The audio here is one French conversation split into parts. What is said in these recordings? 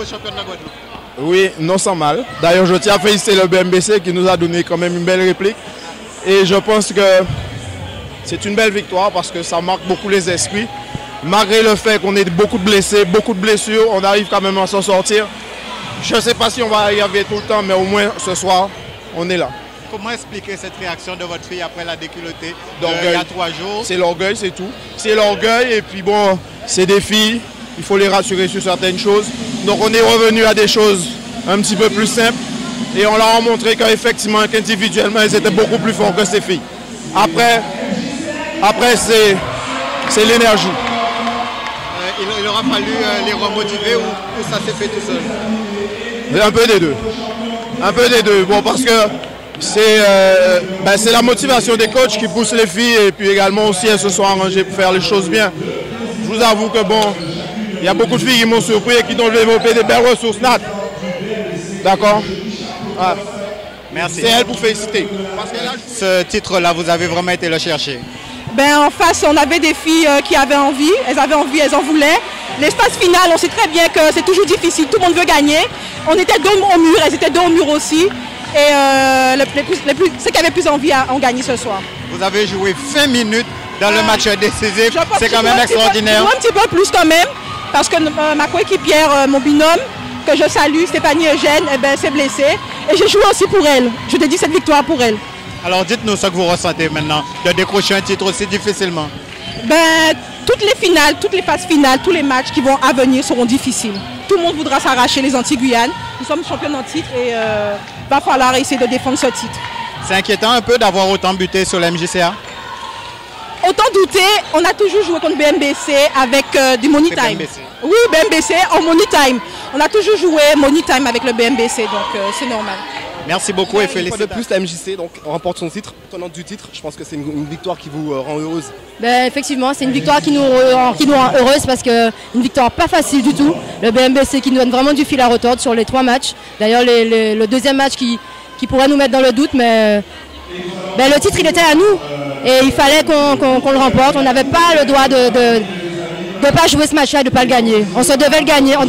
nouveau champion de la Guadeloupe. Oui, non sans mal. D'ailleurs, je tiens à féliciter le BMBC qui nous a donné quand même une belle réplique. Et je pense que c'est une belle victoire parce que ça marque beaucoup les esprits. Malgré le fait qu'on ait beaucoup de blessés, beaucoup de blessures, on arrive quand même à s'en sortir. Je ne sais pas si on va y arriver tout le temps, mais au moins ce soir, on est là. Comment expliquer cette réaction de votre fille après la déculottée il y a 3 jours? C'est l'orgueil, c'est tout. C'est l'orgueil et puis bon, c'est des filles, il faut les rassurer sur certaines choses. Donc on est revenu à des choses un petit peu plus simples et on leur a montré qu'effectivement, qu'individuellement, elles étaient beaucoup plus forts que ces filles. Après c'est l'énergie. Il aura fallu les remotiver ou ça s'est fait tout seul? Un peu des deux. Un peu des deux. Bon, parce que c'est la motivation des coachs qui pousse les filles et puis également aussi elles se sont arrangées pour faire les choses bien. Je vous avoue que bon, il y a beaucoup de filles qui m'ont surpris et qui ont développé des belles ressources nattes. D'accord? Ah. Merci. C'est elle pour féliciter. Parce que là, ce titre-là, vous avez vraiment été le chercher. Ben, en face, on avait des filles qui avaient envie, elles en voulaient. Les phases finales, on sait très bien que c'est toujours difficile, tout le monde veut gagner. On était dos au mur, elles étaient dos au mur aussi. Et ceux qui avaient plus envie ont gagné ce soir. Vous avez joué 20 minutes dans le match décisif, c'est quand même extraordinaire. Un petit peu plus quand même, parce que ma coéquipière, mon binôme, que je salue, Stéphanie Eugène, s'est blessée. Et j'ai joué aussi pour elle. Je dédie cette victoire pour elle. Alors dites-nous ce que vous ressentez maintenant, de décrocher un titre aussi difficilement. Toutes les finales, toutes les phases finales, tous les matchs qui vont à venir seront difficiles. Tout le monde voudra s'arracher les Antilles-Guyane. Nous sommes champions en titre et va falloir essayer de défendre ce titre. C'est inquiétant un peu d'avoir autant buté sur la MJCA? Autant douter, on a toujours joué contre BMBC avec du money time. BMBC. Oui, BMBC en money time. On a toujours joué money time avec le BMBC, donc c'est normal. Merci beaucoup et félicitations. Une fois de plus, la MJC donc, remporte son titre, tenante du titre. Je pense que c'est une victoire qui vous rend heureuse. Effectivement, c'est une victoire qui nous rend heureuse parce que une victoire pas facile du tout. Le BMBC qui nous donne vraiment du fil à retordre sur les 3 matchs. D'ailleurs, le deuxième match qui pourrait nous mettre dans le doute, mais le titre il était à nous et il fallait qu'on le remporte. On n'avait pas le droit de ne pas jouer ce match-là et de ne pas le gagner. On se devait le gagner, on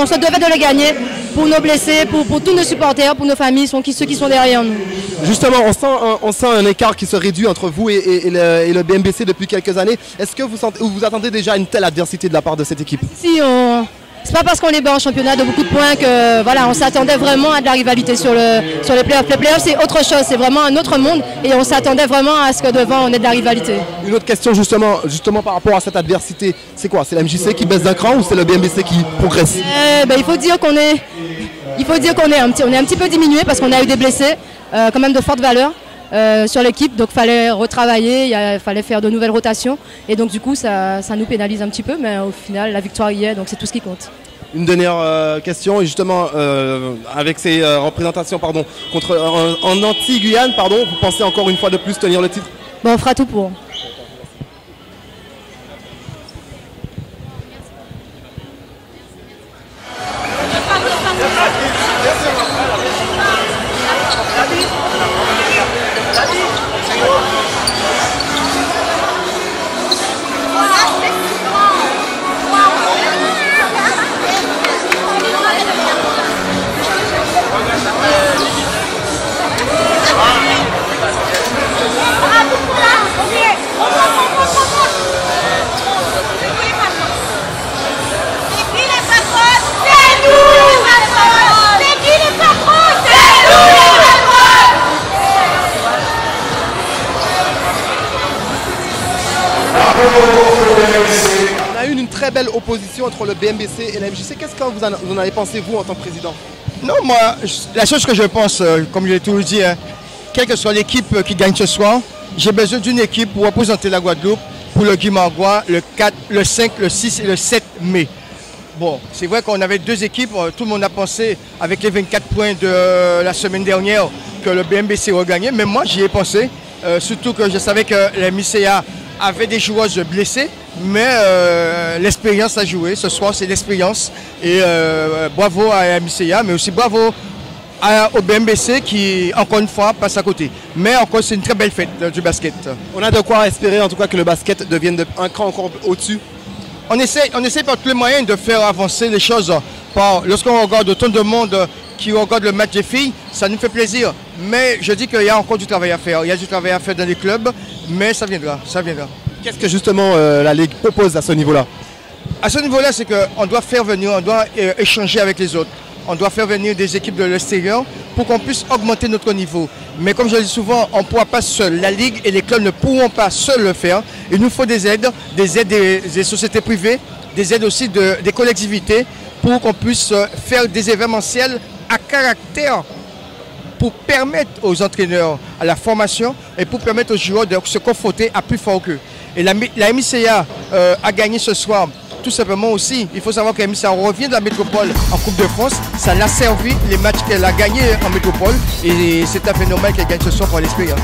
se devait de le gagner pour nos blessés, pour tous nos supporters, pour nos familles, ceux qui sont derrière nous. Justement, on sent un écart qui se réduit entre vous et le BMBC depuis quelques années. Est-ce que vous attendez déjà une telle adversité de la part de cette équipe? Si, c'est pas parce qu'on est bas en championnat de beaucoup de points que voilà, on s'attendait vraiment à de la rivalité sur les playoffs. Les playoffs c'est autre chose, c'est vraiment un autre monde et on s'attendait vraiment à ce que devant on ait de la rivalité. Une autre question justement par rapport à cette adversité, c'est quoi? C'est la MJC qui baisse d'un cran ou c'est le BMBC qui progresse? Il faut dire qu'on est un petit peu diminué parce qu'on a eu des blessés quand même de forte valeur. Sur l'équipe, donc il fallait retravailler, il fallait faire de nouvelles rotations et donc du coup ça nous pénalise un petit peu, mais au final la victoire y est, donc c'est tout ce qui compte. Une dernière question, et justement avec ces représentations en Antilles-Guyane, vous pensez encore une fois de plus tenir le titre? On fera tout pour. On a eu une très belle opposition entre le BMBC et la MJC. Qu'est-ce que vous en avez pensé, vous, en tant que président? Non, moi, la chose que je pense, comme je l'ai toujours dit, quelle que soit l'équipe qui gagne ce soir, j'ai besoin d'une équipe pour représenter la Guadeloupe pour le Guy-Margois le 4, le 5, le 6 et le 7 mai. Bon, c'est vrai qu'on avait 2 équipes, tout le monde a pensé avec les 24 points de la semaine dernière que le BMBC aurait gagné, mais moi j'y ai pensé, surtout que je savais que la MICA avait des joueuses blessées, mais l'expérience a joué. Ce soir, c'est l'expérience. Et bravo à la MICA, mais aussi bravo au BMBC qui, encore une fois, passe à côté. Mais encore, c'est une très belle fête du basket. On a de quoi espérer, en tout cas, que le basket devienne un cran encore au-dessus. On essaie par tous les moyens de faire avancer les choses Lorsqu'on regarde autant de monde qui regarde le match des filles, ça nous fait plaisir. Mais je dis qu'il y a encore du travail à faire. Il y a du travail à faire dans les clubs, mais ça viendra, ça viendra. Qu'est-ce que justement la Ligue propose à ce niveau-là? À ce niveau-là, c'est qu'on doit faire venir, on doit échanger avec les autres. On doit faire venir des équipes de l'extérieur pour qu'on puisse augmenter notre niveau. Mais comme je le dis souvent, on ne pourra pas seul. La Ligue et les clubs ne pourront pas seuls le faire. Il nous faut des aides des sociétés privées, des aides aussi des collectivités pour qu'on puisse faire des événementiels à caractère pour permettre aux entraîneurs à la formation et pour permettre aux joueurs de se confronter à plus fort qu'eux. Et la MICA a gagné ce soir. Tout simplement aussi, il faut savoir que la MICA revient de la métropole en Coupe de France. Ça l'a servi les matchs qu'elle a gagnés en métropole et c'est un phénomène qu'elle gagne ce soir pour l'expérience.